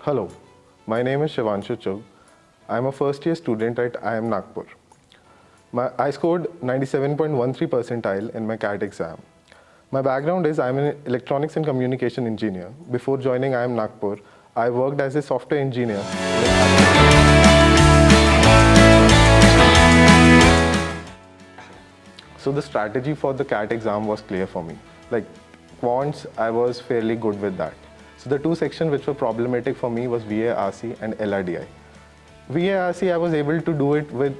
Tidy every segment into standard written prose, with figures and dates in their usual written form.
Hello, my name is Shivanshu Chugh. I am a first year student at IIM Nagpur. I scored 97.13 percentile in my CAT exam. My background is I am an electronics and communication engineer. Before joining IIM Nagpur, I worked as a software engineer. So the strategy for the CAT exam was clear for me. Like quants, I was fairly good with that. So the two sections which were problematic for me was VARC and LRDI. VARC, I was able to do it with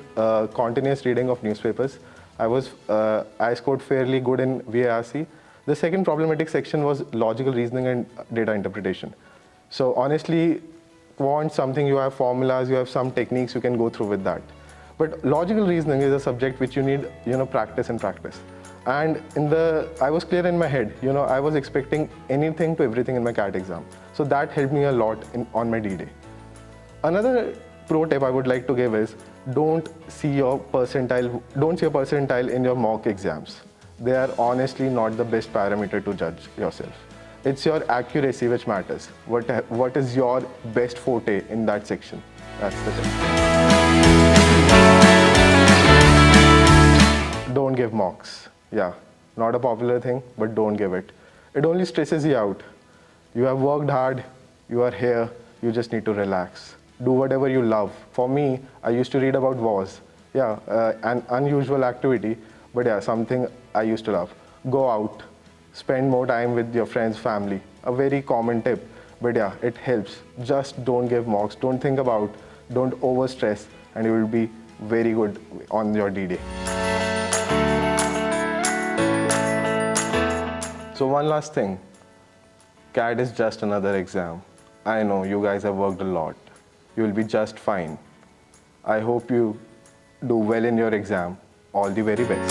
continuous reading of newspapers. I scored fairly good in VARC. The second problematic section was logical reasoning and data interpretation. So honestly, quant something you have formulas, you have some techniques you can go through with that. But logical reasoning is a subject which you need, practice and practice. And I was clear in my head, I was expecting anything to everything in my CAT exam. So that helped me a lot on my D-Day. Another pro tip I would like to give is don't see your percentile in your mock exams. They are honestly not the best parameter to judge yourself. It's your accuracy which matters. What is your best forte in that section? That's the tip. Don't give mocks. Yeah, not a popular thing, but don't give it. It only stresses you out. You have worked hard, you are here, you just need to relax. Do whatever you love. For me, I used to read about wars. Yeah, an unusual activity, but yeah, something I used to love. Go out, spend more time with your friends, family. A very common tip, but yeah, it helps. Just don't give mocks, don't think about, don't overstress, and you will be very good on your D-Day. So one last thing, CAT is just another exam. I know you guys have worked a lot. You will be just fine. I hope you do well in your exam. All the very best.